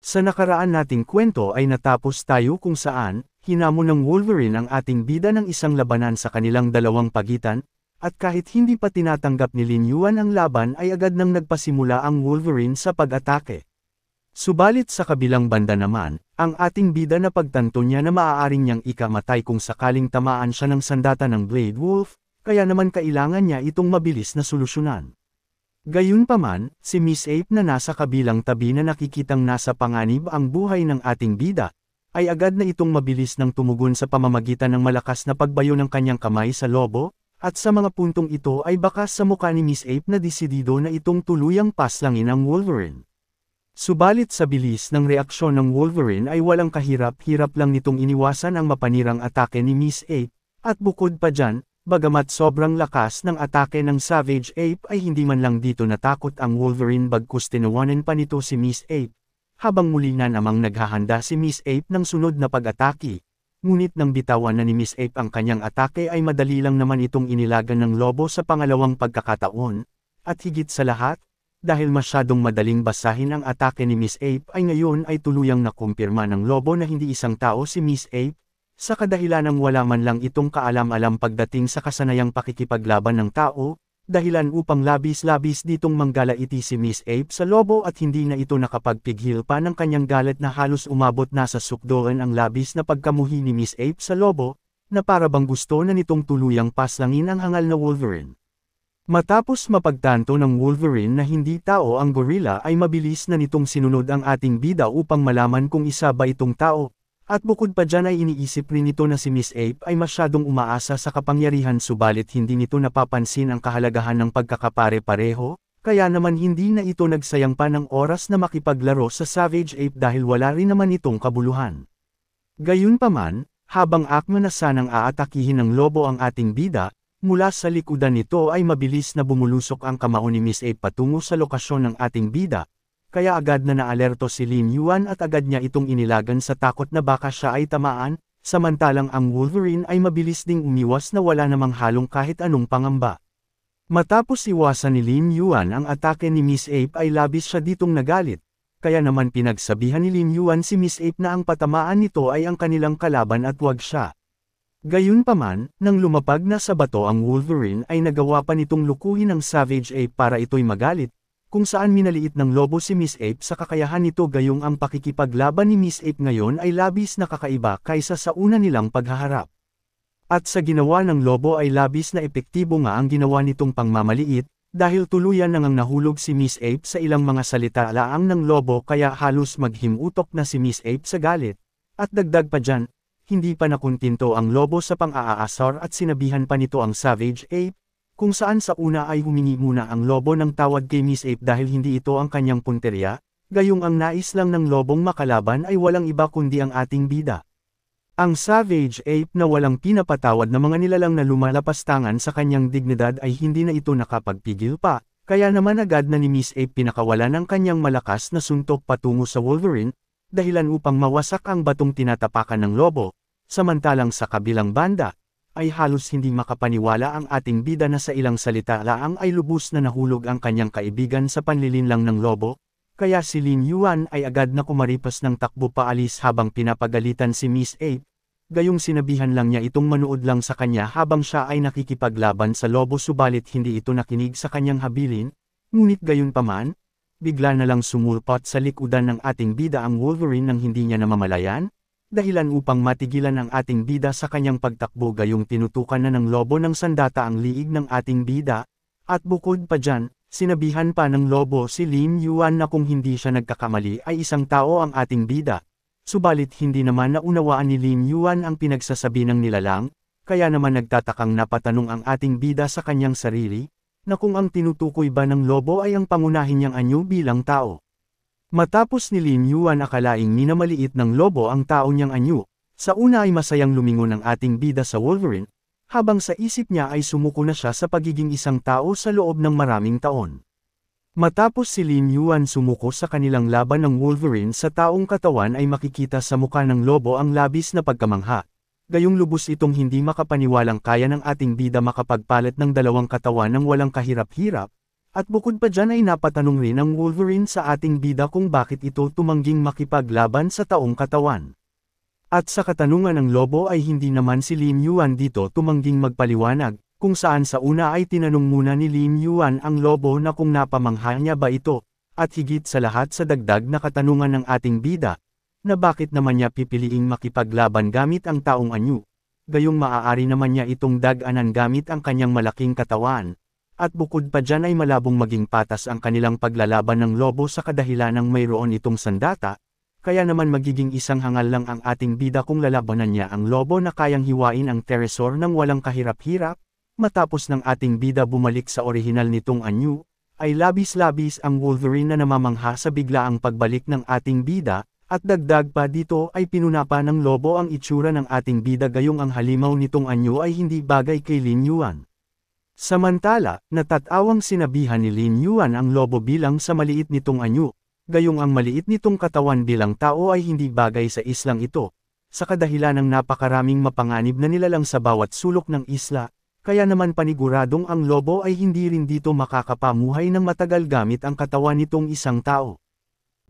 Sa nakaraan nating kwento ay natapos tayo kung saan, hinamon ng Wolverine ang ating bida ng isang labanan sa kanilang dalawang pagitan, at kahit hindi pa tinatanggap ni Lin Yuan ang laban ay agad nang nagpasimula ang Wolverine sa pag-atake. Subalit sa kabilang banda naman, ang ating bida na pagtanto niya na maaaring niyang ikamatay kung sakaling tamaan siya ng sandata ng Blade Wolf, kaya naman kailangan niya itong mabilis na solusyonan. Gayunpaman, si Miss Ape na nasa kabilang tabi na nakikitang nasa panganib ang buhay ng ating bida, ay agad na itong mabilis nang tumugon sa pamamagitan ng malakas na pagbayo ng kanyang kamay sa lobo, at sa mga puntong ito ay bakas sa mukha ni Miss Ape na desidido na itong tuluyang paslangin ang Wolverine. Subalit sa bilis ng reaksyon ng Wolverine ay walang kahirap-hirap lang nitong iniwasan ang mapanirang atake ni Miss Ape, at bukod pa dyan, bagamat sobrang lakas ng atake ng Savage Ape ay hindi man lang dito natakot ang Wolverine bagkus tinawanan pa nito si Miss Ape, habang muli na namang naghahanda si Miss Ape ng sunod na pag-atake. Ngunit nang bitawan na ni Miss Ape ang kanyang atake ay madali lang naman itong inilagan ng lobo sa pangalawang pagkakataon, at higit sa lahat, dahil masyadong madaling basahin ang atake ni Miss Ape ay ngayon ay tuluyang nakumpirma ng lobo na hindi isang tao si Miss Ape, sa kadahilanang wala man lang itong kaalam-alam pagdating sa kasanayang pakikipaglaban ng tao, dahilan upang labis-labis ditong manggalaiti si Miss Ape sa lobo at hindi na ito nakapagpigil pa ng kanyang galit na halos umabot na sa sukdoan ang labis na pagkamuhi ni Miss Ape sa lobo, na para bang gusto na nitong tuluyang paslangin ang hangal na Wolverine. Matapos mapagtanto ng Wolverine na hindi tao ang gorilla ay mabilis na nitong sinunod ang ating bida upang malaman kung isa ba itong tao. At bukod pa dyan ay iniisip rin nito na si Miss Ape ay masyadong umaasa sa kapangyarihan subalit hindi nito napapansin ang kahalagahan ng pagkakapare-pareho, kaya naman hindi na ito nagsayang pa ng oras na makipaglaro sa Savage Ape dahil wala rin naman itong kabuluhan. Gayunpaman, habang akma na sanang aatakihin ng lobo ang ating bida, mula sa likudan nito ay mabilis na bumulusok ang kamao ni Miss Ape patungo sa lokasyon ng ating bida. Kaya agad na naalerto si Lin Yuan at agad niya itong inilagan sa takot na baka siya ay tamaan, samantalang ang Wolverine ay mabilis ding umiwas na wala namang halong kahit anong pangamba. Matapos iwasan ni Lin Yuan ang atake ni Miss Ape ay labis siya ditong nagalit, kaya naman pinagsabihan ni Lin Yuan si Miss Ape na ang patamaan nito ay ang kanilang kalaban at wag siya. Gayunpaman, nang lumapag na sa bato ang Wolverine ay nagawa pa nitong lukuhin ang Savage Ape para ito'y magalit, kung saan minaliit ng lobo si Miss Ape sa kakayahan nito gayong ang pakikipaglaban ni Miss Ape ngayon ay labis na kakaiba kaysa sa una nilang paghaharap. At sa ginawa ng lobo ay labis na epektibo nga ang ginawa nitong pangmamaliit, dahil tuluyan nang nahulog si Miss Ape sa ilang mga salita laang ng lobo kaya halos maghimutok na si Miss Ape sa galit. At dagdag pa dyan, hindi pa nakuntinto ang lobo sa pang-aasar at sinabihan pa nito ang Savage Ape, kung saan sa una ay humingi muna ang lobo ng tawad kay Miss Ape dahil hindi ito ang kanyang punteriya, gayong ang nais lang ng lobong makalaban ay walang iba kundi ang ating bida. Ang Savage Ape na walang pinapatawad na mga nilalang na lumalapastangan sa kanyang dignidad ay hindi na ito nakapagpigil pa, kaya naman agad na ni Miss Ape pinakawalan ng kanyang malakas na suntok patungo sa Wolverine, dahilan upang mawasak ang batong tinatapakan ng lobo, samantalang sa kabilang banda, ay halos hindi makapaniwala ang ating bida na sa ilang salita laang ay lubos na nahulog ang kanyang kaibigan sa panlilinlang ng lobo, kaya si Lin Yuan ay agad na kumaripas ng takbo paalis habang pinapagalitan si Miss Ape, gayong sinabihan lang niya itong manood lang sa kanya habang siya ay nakikipaglaban sa lobo subalit hindi ito nakinig sa kanyang habilin, ngunit gayunpaman, bigla na lang sumulpot sa likudan ng ating bida ang Wolverine nang hindi niya namamalayan, dahilan upang matigilan ang ating bida sa kanyang pagtakbo gayong tinutukan na ng lobo ng sandata ang liig ng ating bida, at bukod pa dyan, sinabihan pa ng lobo si Lin Yuan na kung hindi siya nagkakamali ay isang tao ang ating bida, subalit hindi naman naunawaan ni Lin Yuan ang pinagsasabi ng nilalang, kaya naman nagtatakang napatanong ang ating bida sa kanyang sarili, na kung ang tinutukoy ba ng lobo ay ang pangunahin niyang anyo bilang tao. Matapos ni Lin Yuan akalaing minamaliit ng lobo ang tao niyang anyo, sa una ay masayang lumingon ang ating bida sa Wolverine, habang sa isip niya ay sumuko na siya sa pagiging isang tao sa loob ng maraming taon. Matapos si Lin Yuan sumuko sa kanilang laban ng Wolverine sa taong katawan ay makikita sa mukha ng lobo ang labis na pagkamangha, gayong lubos itong hindi makapaniwalang kaya ng ating bida makapagpalit ng dalawang katawan ng walang kahirap-hirap, At bukod pa dyan ay napatanong rin ang Wolverine sa ating bida kung bakit ito tumangging makipaglaban sa taong katawan. At sa katanungan ng lobo ay hindi naman si Lin Yuan dito tumangging magpaliwanag, kung saan sa una ay tinanong muna ni Lin Yuan ang lobo na kung napamangha niya ba ito, at higit sa lahat sa dagdag na katanungan ng ating bida, na bakit naman niya pipiliing makipaglaban gamit ang taong anyo, gayong maaari naman niya itong daganan gamit ang kanyang malaking katawan. At bukod pa dyan ay malabong maging patas ang kanilang paglalaban ng lobo sa kadahilanang mayroon itong sandata, kaya naman magiging isang hangal lang ang ating bida kung lalabanan niya ang lobo na kayang hiwain ang Terrorsaur ng walang kahirap-hirap. Matapos ng ating bida bumalik sa orihinal nitong anyo, ay labis-labis ang Wolverine na namamangha sa biglaang pagbalik ng ating bida, at dagdag pa dito ay pinunapa ng lobo ang itsura ng ating bida gayong ang halimaw nitong anyo ay hindi bagay kay Lin Yuan. Samantala, natatawang sinabihan ni Lin Yuan ang lobo bilang sa maliit nitong anyo, gayong ang maliit nitong katawan bilang tao ay hindi bagay sa islang ito, sa kadahilanang napakaraming mapanganib na nilalang sa bawat sulok ng isla, kaya naman paniguradong ang lobo ay hindi rin dito makakapamuhay ng matagal gamit ang katawan nitong isang tao.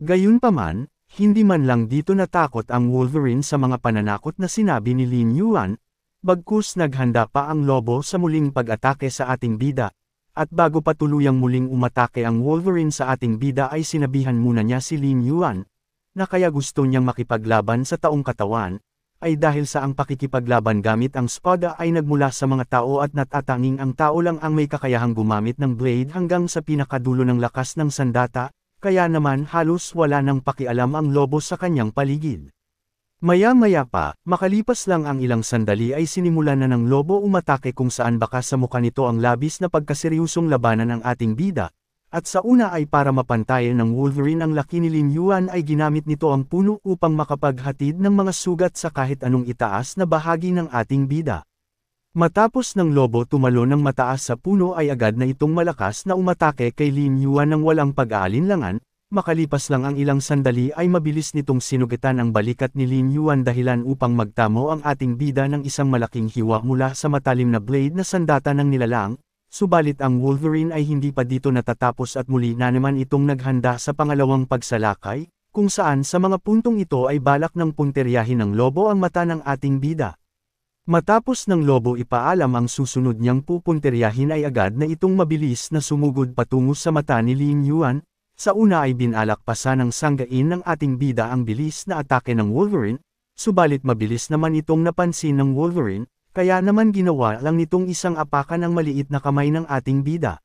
Gayunpaman, hindi man lang dito natakot ang Wolverine sa mga pananakot na sinabi ni Lin Yuan, bagkus naghanda pa ang lobo sa muling pag-atake sa ating bida, at bago pa tuluyang muling umatake ang Wolverine sa ating bida ay sinabihan muna niya si Lin Yuan, na kaya gusto niyang makipaglaban sa taong katawan, ay dahil sa ang pakikipaglaban gamit ang espada ay nagmula sa mga tao at natatanging ang tao lang ang may kakayahang gumamit ng blade hanggang sa pinakadulo ng lakas ng sandata, kaya naman halos wala nang pakialam ang lobo sa kanyang paligid. Maya-maya pa, makalipas lang ang ilang sandali ay sinimulan na ng lobo umatake kung saan baka sa mukha nito ang labis na pagkaseryosong labanan ng ating bida, at sa una ay para mapantayan ng Wolverine ang laki ni Lin Yuan ay ginamit nito ang puno upang makapaghatid ng mga sugat sa kahit anong itaas na bahagi ng ating bida. Matapos ng lobo tumalo ng mataas sa puno ay agad na itong malakas na umatake kay Lin Yuan ng walang pag-aalinlangan. Makalipas lang ang ilang sandali ay mabilis nitong sinugitan ang balikat ni Lin Yuan dahilan upang magtamo ang ating bida ng isang malaking hiwa mula sa matalim na blade na sandata ng nilalang, subalit ang Wolverine ay hindi pa dito natatapos at muli na naman itong naghanda sa pangalawang pagsalakay, kung saan sa mga puntong ito ay balak ng punteryahin ng lobo ang mata ng ating bida. Matapos ng lobo ipaalam ang susunod niyang pupunteryahin ay agad na itong mabilis na sumugod patungo sa mata ni Lin Yuan. Sa una ay binalak pa sanang sanggain ng ating bida ang bilis na atake ng Wolverine, subalit mabilis naman itong napansin ng Wolverine, kaya naman ginawa lang nitong isang apakan ng maliit na kamay ng ating bida.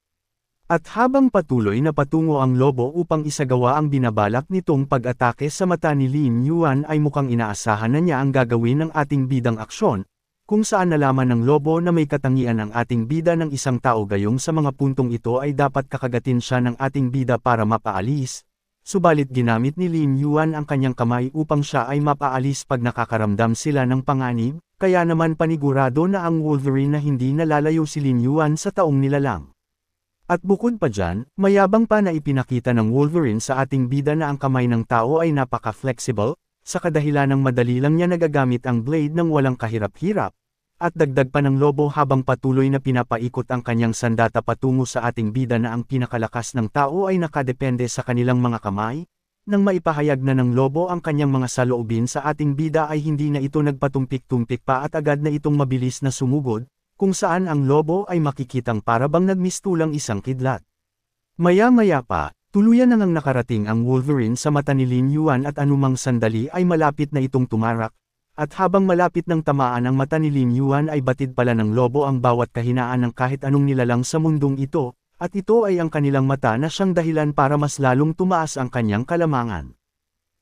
At habang patuloy na patungo ang lobo upang isagawa ang binabalak nitong pag-atake sa mata ni Lin Yuan ay mukhang inaasahan na niya ang gagawin ng ating bidang aksyon, kung saan nalaman ng lobo na may katangian ang ating bida ng isang tao gayong sa mga puntong ito ay dapat kakagatin siya ng ating bida para mapaalis, subalit ginamit ni Lin Yuan ang kanyang kamay upang siya ay mapaalis pag nakakaramdam sila ng panganib, kaya naman panigurado na ang Wolverine na hindi nalalayo si Lin Yuan sa taong nilalang. At bukod pa dyan, mayabang pa na ipinakita ng Wolverine sa ating bida na ang kamay ng tao ay napaka-flexible, sa kadahilanang madali lang niya nagagamit ang blade ng walang kahirap-hirap. At dagdag pa ng lobo habang patuloy na pinapaikot ang kanyang sandata patungo sa ating bida na ang pinakalakas ng tao ay nakadepende sa kanilang mga kamay, nang maipahayag na ng lobo ang kanyang mga saloobin sa ating bida ay hindi na ito nagpatumpik-tumpik pa at agad na itong mabilis na sumugod, kung saan ang lobo ay makikitang para bang nagmistulang isang kidlat. Maya-maya pa, tuluyan na ngang nakarating ang Wolverine sa mata ni Lin Yuan at anumang sandali ay malapit na itong tumarak. At habang malapit ng tamaan ang mata ni Lin Yuan ay batid pala ng lobo ang bawat kahinaan ng kahit anong nilalang sa mundong ito, at ito ay ang kanilang mata na siyang dahilan para mas lalong tumaas ang kanyang kalamangan.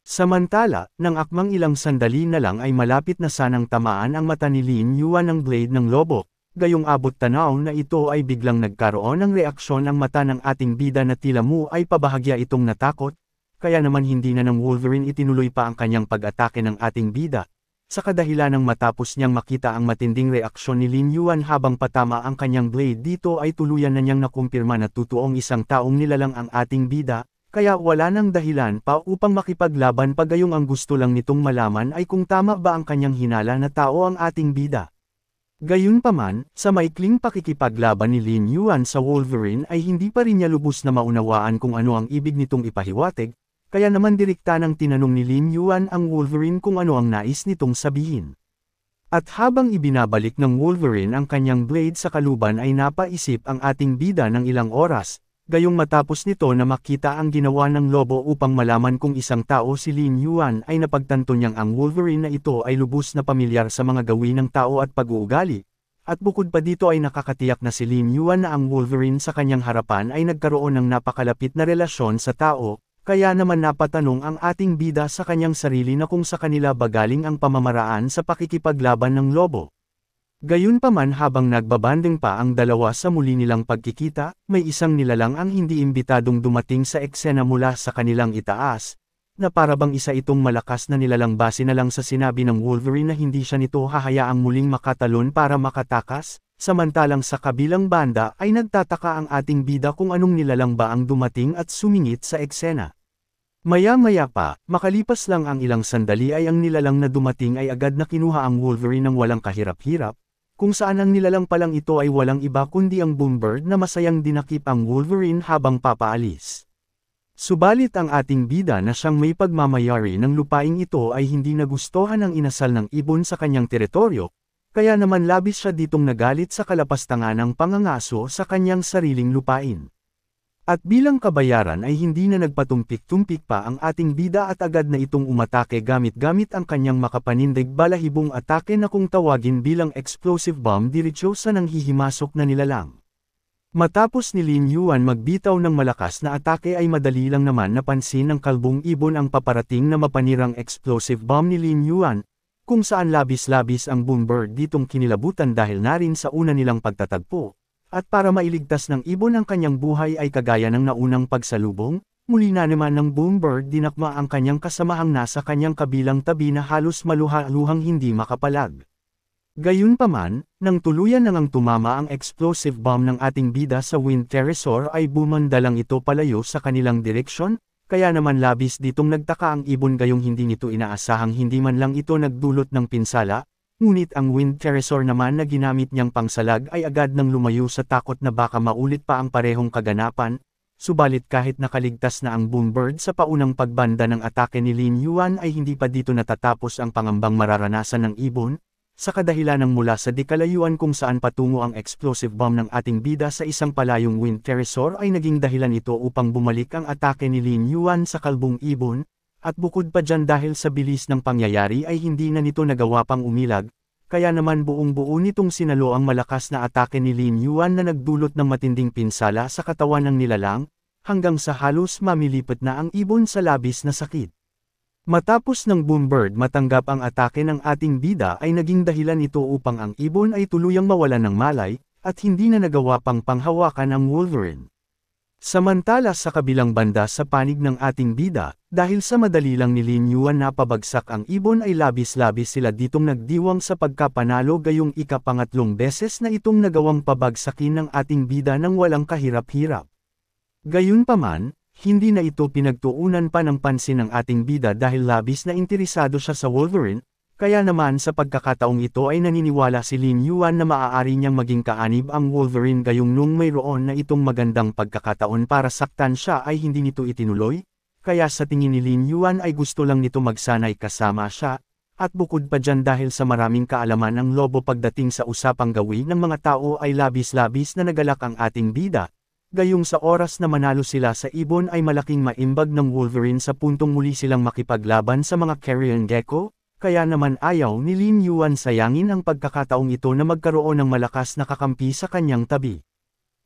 Samantala, nang akmang ilang sandali na lang ay malapit na sanang tamaan ang mata ni Lin Yuan ng blade ng lobo, gayong abot tanaw na ito ay biglang nagkaroon ng reaksyon ang mata ng ating bida na tila mo ay pabahagya itong natakot, kaya naman hindi na ng Wolverine itinuloy pa ang kanyang pag-atake ng ating bida. Sa kadahilanang matapos niyang makita ang matinding reaksyon ni Lin Yuan habang patama ang kanyang blade dito ay tuluyan na niyang nakumpirma na totoong isang taong nilalang ang ating bida, kaya wala nang dahilan pa upang makipaglaban pagayong ang gusto lang nitong malaman ay kung tama ba ang kanyang hinala na tao ang ating bida. Gayunpaman, sa maikling pakikipaglaban ni Lin Yuan sa Wolverine ay hindi pa rin niya lubos na maunawaan kung ano ang ibig nitong ipahiwatig, kaya naman direkta nang tinanong ni Lin Yuan ang Wolverine kung ano ang nais nitong sabihin. At habang ibinabalik ng Wolverine ang kanyang blade sa kaluban ay napaisip ang ating bida ng ilang oras, gayong matapos nito na makita ang ginawa ng lobo upang malaman kung isang tao si Lin Yuan ay napagtanto niyang ang Wolverine na ito ay lubos na pamilyar sa mga gawin ng tao at pag-uugali. At bukod pa dito ay nakakatiyak na si Lin Yuan na ang Wolverine sa kanyang harapan ay nagkaroon ng napakalapit na relasyon sa tao, kaya naman napatanong ang ating bida sa kanyang sarili na kung sa kanila ba galing ang pamamaraan sa pakikipaglaban ng lobo. Gayunpaman habang nagbabanding pa ang dalawa sa muli nilang pagkikita, may isang nilalang ang hindi imbitadong dumating sa eksena mula sa kanilang itaas, na parabang isa itong malakas na nilalang base na lang sa sinabi ng Wolverine na hindi siya nito hahayaang muling makatalon para makatakas, samantalang sa kabilang banda ay nagtataka ang ating bida kung anong nilalang ba ang dumating at sumingit sa eksena. Maya-maya pa, makalipas lang ang ilang sandali ay ang nilalang na dumating ay agad na kinuha ang Wolverine ng walang kahirap-hirap, kung saan ang nilalang palang ito ay walang iba kundi ang Boombird na masayang dinakip ang Wolverine habang papaalis. Subalit ang ating bida na siyang may pagmamayari ng lupaing ito ay hindi nagustuhan ang inasal ng ibon sa kanyang teritoryo, kaya naman labis siya ditong nagalit sa kalapastangan ng pangangaso sa kanyang sariling lupain. At bilang kabayaran ay hindi na nagpatumpik-tumpik pa ang ating bida at agad na itong umatake gamit-gamit ang kanyang makapanindig balahibong atake na kung tawagin bilang explosive bomb diretso sa nanghihimasok na nilalang. Matapos ni Lin Yuan magbitaw ng malakas na atake ay madali lang naman napansin ng kalbong ibon ang paparating na mapanirang explosive bomb ni Lin Yuan, kung saan labis-labis ang Boombird ditong kinilabutan dahil na rin sa una nilang pagtatagpo. At para mailigtas ng ibon ang kanyang buhay ay kagaya ng naunang pagsalubong, muli na naman ng Boombird dinakma ang kanyang kasamahang nasa kanyang kabilang tabi na halos maluha-luhang hindi makapalag. Gayunpaman, nang tuluyan na ngang tumama ang explosive bomb ng ating bida sa Wind Pterosaur ay bumandalang ito palayo sa kanilang direksyon, kaya naman labis ditong nagtaka ang ibon gayong hindi nito inaasahang hindi man lang ito nagdulot ng pinsala. Ngunit ang Wind Pterosaur naman na ginamit niyang pangsalag ay agad nang lumayo sa takot na baka maulit pa ang parehong kaganapan, subalit kahit nakaligtas na ang Boombird sa paunang pagbanda ng atake ni Lin Yuan ay hindi pa dito natatapos ang pangambang mararanasan ng ibon, sa kadahilan ng mula sa dikalayuan kung saan patungo ang explosive bomb ng ating bida sa isang palayong Wind Pterosaur ay naging dahilan ito upang bumalik ang atake ni Lin Yuan sa kalbong ibon. At bukod pa dyan dahil sa bilis ng pangyayari ay hindi na nito nagawa pang umilag, kaya naman buong-buo nitong sinalo ang malakas na atake ni Lin Yuan na nagdulot ng matinding pinsala sa katawan ng nilalang, hanggang sa halos mamilipot na ang ibon sa labis na sakit. Matapos ng Boombird matanggap ang atake ng ating bida ay naging dahilan ito upang ang ibon ay tuluyang mawalan ng malay, at hindi na nagawa pang panghawakan ang Wolverine. Samantala sa kabilang banda sa panig ng ating bida, dahil sa madali lang ni Lin Yuan na pabagsak ang ibon ay labis-labis sila ditong nagdiwang sa pagkapanalo gayong ikapangatlong beses na itong nagawang pabagsakin ng ating bida ng walang kahirap-hirap. Gayunpaman, hindi na ito pinagtuunan pa ng pansin ng ating bida dahil labis na interesado siya sa Wolverine, kaya naman sa pagkakataong ito ay naniniwala si Lin Yuan na maaari niyang maging kaanib ang Wolverine gayong nung mayroon na itong magandang pagkakataon para saktan siya ay hindi nito itinuloy, kaya sa tingin ni Lin Yuan ay gusto lang nito magsanay kasama siya, at bukod pa dyan dahil sa maraming kaalaman ng lobo pagdating sa usapang gawin ng mga tao ay labis-labis na nagalak ang ating bida, gayong sa oras na manalo sila sa ibon ay malaking maimbag ng Wolverine sa puntong muli silang makipaglaban sa mga carrion gecko. Kaya naman ayaw ni Lin Yuan sayangin ang pagkakataong ito na magkaroon ng malakas na kakampi sa kanyang tabi.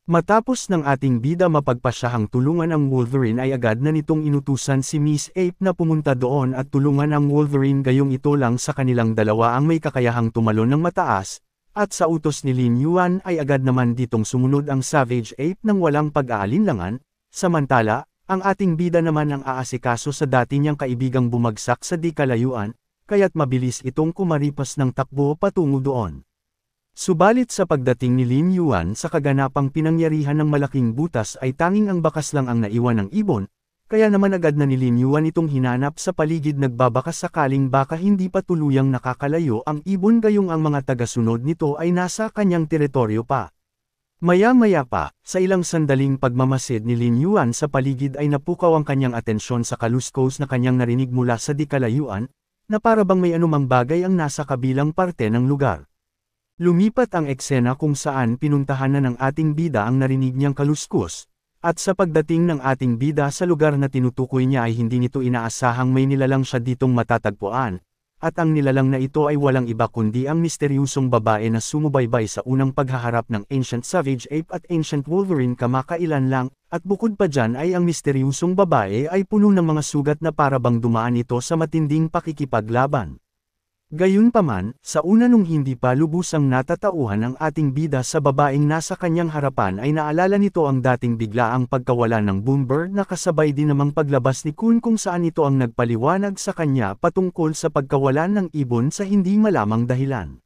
Matapos ng ating bida mapagpasyahang tulungan ang Wolverine ay agad na nitong inutusan si Miss Ape na pumunta doon at tulungan ang Wolverine gayong ito lang sa kanilang dalawa ang may kakayahang tumalon ng mataas, at sa utos ni Lin Yuan ay agad naman ditong sumunod ang Savage Ape ng walang pag-aalinlangan, samantala, ang ating bida naman ang aasikaso sa dati niyang kaibigang bumagsak sa di kalayuan, kaya't mabilis itong kumaripas ng takbo patungo doon. Subalit sa pagdating ni Lin Yuan sa kaganapang pinangyarihan ng malaking butas ay tanging ang bakas lang ang naiwan ng ibon, kaya naman agad na ni Lin Yuan itong hinanap sa paligid nagbabaka sakaling baka hindi pa tuluyang nakakalayo ang ibon gayong ang mga tagasunod nito ay nasa kanyang teritoryo pa. Maya-maya pa, sa ilang sandaling pagmamasid ni Lin Yuan sa paligid ay napukaw ang kanyang atensyon sa kaluskos na kanyang narinig mula sa di kalayuan, na para bang may anumang bagay ang nasa kabilang parte ng lugar. Lumipat ang eksena kung saan pinuntahan na ng ating bida ang narinig niyang kaluskos, at sa pagdating ng ating bida sa lugar na tinutukoy niya ay hindi nito inaasahang may nilalang siya ditong matatagpuan, at ang nilalang na ito ay walang iba kundi ang misteryusong babae na sumubaybay sa unang paghaharap ng Ancient Savage Ape at Ancient Wolverine kamakailan lang, at bukod pa dyan ay ang misteryusong babae ay puno ng mga sugat na para bang dumaan ito sa matinding pakikipaglaban. Gayunpaman, sa una nung hindi pa lubusang natatauhan ang ating bida sa babaeng nasa kanyang harapan ay naalala nito ang dating biglaang pagkawala ng Boombird na kasabay din namang paglabas ni Kun kung saan ito ang nagpaliwanag sa kanya patungkol sa pagkawalan ng ibon sa hindi malamang dahilan.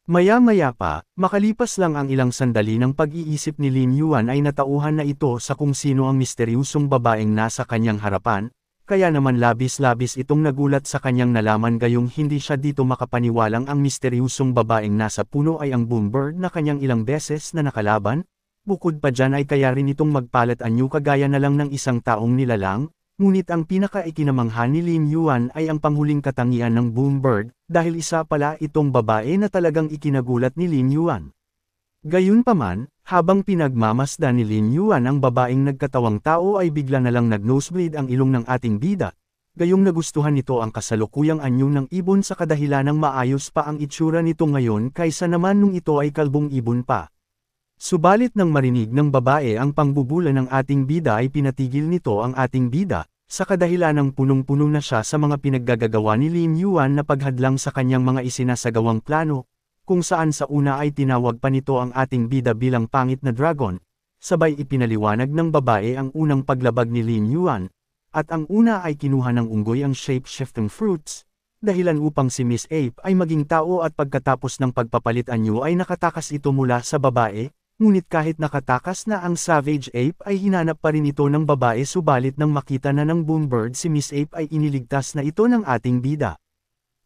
Maya-maya pa, makalipas lang ang ilang sandali ng pag-iisip ni Lin Yuan ay natauhan na ito sa kung sino ang misteryusong babaeng nasa kanyang harapan, kaya naman labis-labis itong nagulat sa kanyang nalaman gayong hindi siya dito makapaniwalang ang misteryusong babaeng nasa puno ay ang Boombird na kanyang ilang beses na nakalaban, bukod pa dyan ay kaya rin itong magpalat anyo kagaya na lang ng isang taong nilalang, ngunit ang pinaka-ikinamangha ni Lin Yuan ay ang panghuling katangian ng Boombird, dahil isa pala itong babae na talagang ikinagulat ni Lin Yuan. Gayunpaman, habang pinagmamasdan ni Lin Yuan ang babaeng nagkatawang tao ay bigla na lang nag-nosebleed ang ilong ng ating bida, gayong nagustuhan nito ang kasalukuyang anyo ng ibon sa kadahilanang maayos pa ang itsura nito ngayon kaysa naman nung ito ay kalbong ibon pa. Subalit nang marinig ng babae ang pangbubula ng ating bida ay pinatigil nito ang ating bida, sa kadahilanang punong-puno na siya sa mga pinaggagawa ni Lin Yuan na paghadlang sa kanyang mga isinasagawang plano, kung saan sa una ay tinawag pa nito ang ating bida bilang pangit na dragon, sabay ipinaliwanag ng babae ang unang paglabag ni Lin Yuan, at ang una ay kinuha ng unggoy ang shape-shifting fruits, dahilan upang si Miss Ape ay maging tao at pagkatapos ng pagpapalit anyo ay nakatakas ito mula sa babae, ngunit kahit nakatakas na ang Savage Ape ay hinanap pa rin ito ng babae subalit nang makita na ng Boombird si Miss Ape ay iniligtas na ito ng ating bida.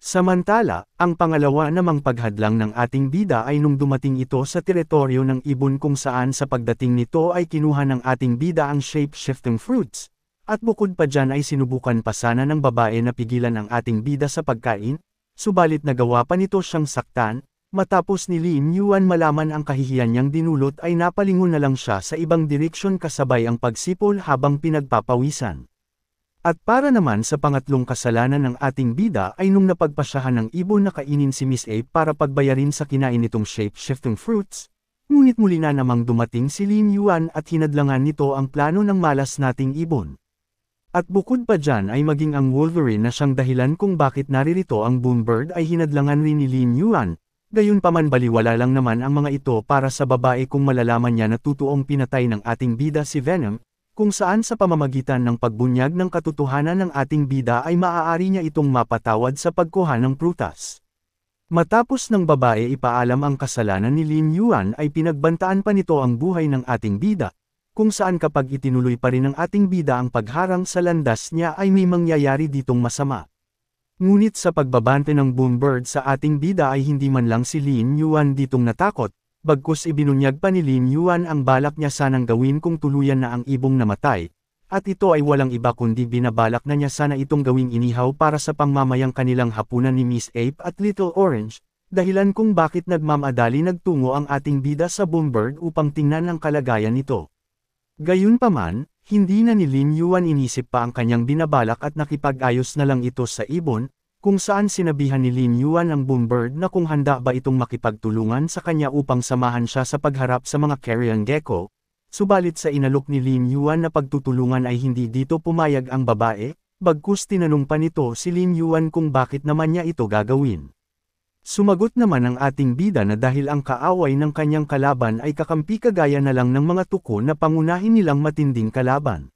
Samantala, ang pangalawa namang paghadlang ng ating bida ay nung dumating ito sa teritoryo ng ibon kung saan sa pagdating nito ay kinuha ng ating bida ang shape-shifting fruits, at bukod pa dyan ay sinubukan pa sana ng babae na pigilan ang ating bida sa pagkain, subalit nagawa pa nito siyang saktan, matapos ni Lin Yuan malaman ang kahihiyan niyang dinulot ay napalingon na lang siya sa ibang direksyon kasabay ang pagsipol habang pinagpapawisan. At para naman sa pangatlong kasalanan ng ating bida ay nung napagpasyahan ng ibon na kainin si Miss Ape para pagbayarin sa kinain nitong shape-shifting fruits, ngunit muli na namang dumating si Lin Yuan at hinadlangan nito ang plano ng malas nating ibon. At bukod pa dyan ay maging ang Wolverine na siyang dahilan kung bakit naririto ang Boombird ay hinadlangan rin ni Lin Yuan, gayunpaman baliwala lang naman ang mga ito para sa babae kung malalaman niya na totoong pinatay ng ating bida si Venom, kung saan sa pamamagitan ng pagbunyag ng katotohanan ng ating bida ay maaari niya itong mapatawad sa pagkuha ng prutas. Matapos ng babae ipaalam ang kasalanan ni Lin Yuan ay pinagbantaan pa nito ang buhay ng ating bida, kung saan kapag itinuloy pa rin ng ating bida ang pagharang sa landas niya ay may mangyayari ditong masama. Ngunit sa pagbabante ng Boombird sa ating bida ay hindi man lang si Lin Yuan ditong natakot, bagkus ibinunyag pa ni Lin Yuan ang balak niya sanang gawin kung tuluyan na ang ibong namatay, at ito ay walang iba kundi binabalak na niya sana itong gawing inihaw para sa pangmamayang kanilang hapunan ni Miss Ape at Little Orange, dahilan kung bakit nagmamadali nagtungo ang ating bida sa Boombird upang tingnan ang kalagayan nito. Gayunpaman, hindi na ni Lin Yuan inisip pa ang kanyang binabalak at nakipag-ayos na lang ito sa ibon, kung saan sinabihan ni Lin Yuan ang Boombird na kung handa ba itong makipagtulungan sa kanya upang samahan siya sa pagharap sa mga carrion gecko, subalit sa inalok ni Lin Yuan na pagtutulungan ay hindi dito pumayag ang babae, bagkus tinanong pa nito si Lin Yuan kung bakit naman niya ito gagawin. Sumagot naman ang ating bida na dahil ang kaaway ng kanyang kalaban ay kakampi kagaya na lang ng mga tuko na pangunahin nilang matinding kalaban.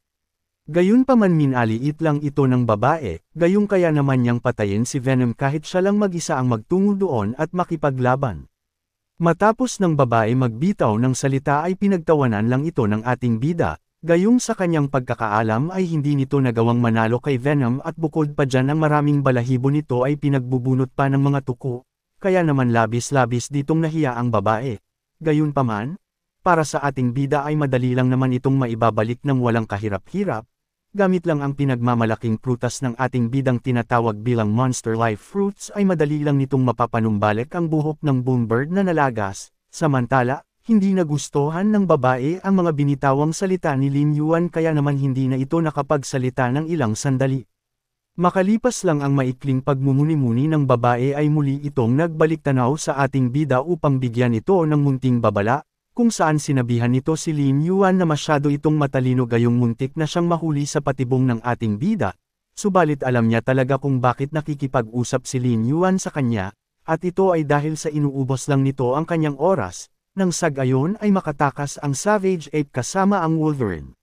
Gayunpaman minaliit lang ito ng babae, gayong kaya naman niyang patayin si Venom kahit siya lang mag-isa ang magtungo doon at makipaglaban. Matapos ng babae magbitaw ng salita ay pinagtawanan lang ito ng ating bida, Gayong sa kanyang pagkakaalam ay hindi nito nagawang manalo kay Venom at bukod pa dyan ang maraming balahibo nito ay pinagbubunot pa ng mga tuko, kaya naman labis-labis ditong nahiya ang babae. Gayunpaman, para sa ating bida ay madali lang naman itong maibabalik ng walang kahirap-hirap, gamit lang ang pinagmamalaking prutas ng ating bidang tinatawag bilang Monster Life Fruits ay madali lang nitong mapapanumbalik ang buhok ng Boombird na nalagas, samantala, hindi nagustuhan ng babae ang mga binitawang salita ni Lin Yuan kaya naman hindi na ito nakapagsalita ng ilang sandali. Makalipas lang ang maikling pagmumuni-muni ng babae ay muli itong nagbalik-tanaw sa ating bida upang bigyan ito ng munting babala, kung saan sinabihan nito si Lin Yuan na masyado itong matalino gayong muntik na siyang mahuli sa patibong ng ating bida, subalit alam niya talaga kung bakit nakikipag-usap si Lin Yuan sa kanya, at ito ay dahil sa inuubos lang nito ang kanyang oras. Nang sagayon ay makatakas ang Savage Ape kasama ang Wolverine.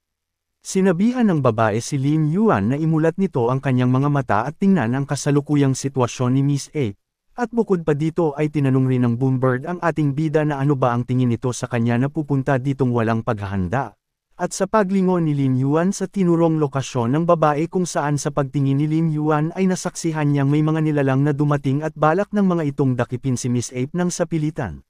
Sinabihan ng babae si Lin Yuan na imulat nito ang kanyang mga mata at tingnan ang kasalukuyang sitwasyon ni Miss Ape, at bukod pa dito ay tinanong rin ng Boombird ang ating bida na ano ba ang tingin nito sa kanya na pupunta ditong walang paghahanda. At sa paglingon ni Lin Yuan sa tinurong lokasyon ng babae kung saan sa pagtingin ni Lin Yuan ay nasaksihan niyang may mga nilalang na dumating at balak ng mga itong dakipin si Miss Ape ng sapilitan.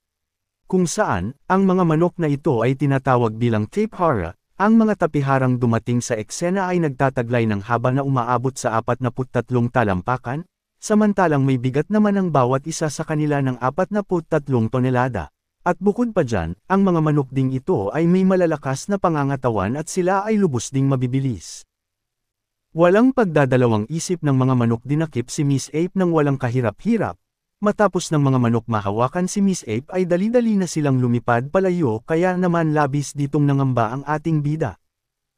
Kung saan, ang mga manok na ito ay tinatawag bilang Tapehara, ang mga tapiharang dumating sa eksena ay nagtataglay ng haba na umaabot sa 43 talampakan, samantalang may bigat naman ang bawat isa sa kanila ng 43 tonelada. At bukod pa dyan, ang mga manok ding ito ay may malalakas na pangangatawan at sila ay lubos ding mabibilis. Walang pagdadalawang isip ng mga manok dinakip si Miss Ape ng walang kahirap-hirap. Matapos ng mga manok mahawakan si Miss Ape ay dali-dali na silang lumipad palayo kaya naman labis ditong nangamba ang ating bida.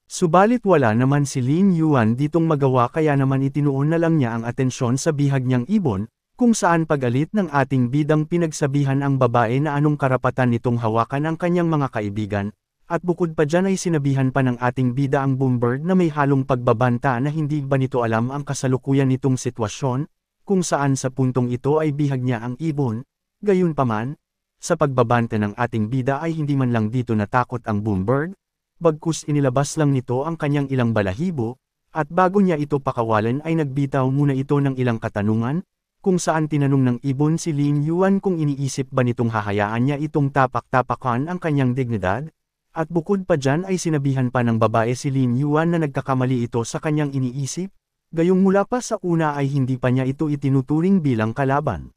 Subalit wala naman si Lin Yuan ditong magawa kaya naman itinuon na lang niya ang atensyon sa bihag niyang ibon, kung saan pagalit ng ating bidang pinagsabihan ang babae na anong karapatan nitong hawakan ang kanyang mga kaibigan, at bukod pa dyan ay sinabihan pa ng ating bida ang Boombird na may halong pagbabanta na hindi ba nito alam ang kasalukuyan nitong sitwasyon, kung saan sa puntong ito ay bihag niya ang ibon. Gayunpaman, sa pagbabanta ng ating bida ay hindi man lang dito natakot ang Boombird, bagkus inilabas lang nito ang kanyang ilang balahibo, at bago niya ito pakawalan ay nagbitaw muna ito ng ilang katanungan, kung saan tinanong ng ibon si Lin Yuan kung iniisip ba nitong hahayaan niya itong tapak-tapakan ang kanyang dignidad, at bukod pa dyan ay sinabihan pa ng babae si Lin Yuan na nagkakamali ito sa kanyang iniisip, gayong mula pa sa una ay hindi pa niya ito itinuturing bilang kalaban.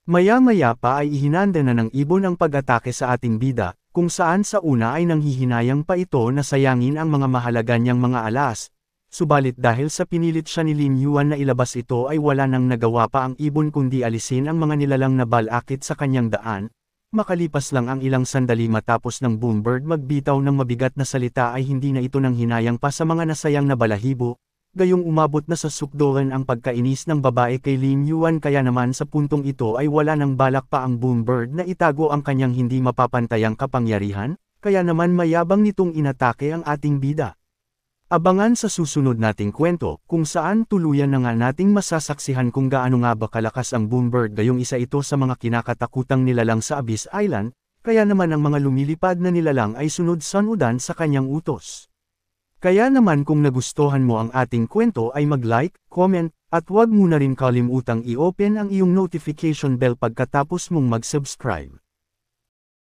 Maya-maya pa ay ihinanda na ng ibon ang pag-atake sa ating bida, kung saan sa una ay nanghihinayang pa ito na sayangin ang mga mahalaga niyang mga alas, subalit dahil sa pinilit siya ni Lin Yuan na ilabas ito ay wala nang nagawa pa ang ibon kundi alisin ang mga nilalang na balakid sa kanyang daan. Makalipas lang ang ilang sandali matapos ng Boombird magbitaw ng mabigat na salita ay hindi na ito nang hinayang pa sa mga nasayang na balahibo, gayong umabot na sa sukdulan ang pagkainis ng babae kay Lin Yuan kaya naman sa puntong ito ay wala nang balak pa ang Boombird na itago ang kanyang hindi mapapantayang kapangyarihan, kaya naman mayabang nitong inatake ang ating bida. Abangan sa susunod nating kwento, kung saan tuluyan na nga nating masasaksihan kung gaano nga ba kalakas ang Boombird gayong isa ito sa mga kinakatakutang nilalang sa Abyss Island, kaya naman ang mga lumilipad na nilalang ay sunod-sunudan sa kanyang utos. Kaya naman kung nagustuhan mo ang ating kwento ay mag-like, comment, at huwag mo na rin kalimutang i-open ang iyong notification bell pagkatapos mong mag-subscribe.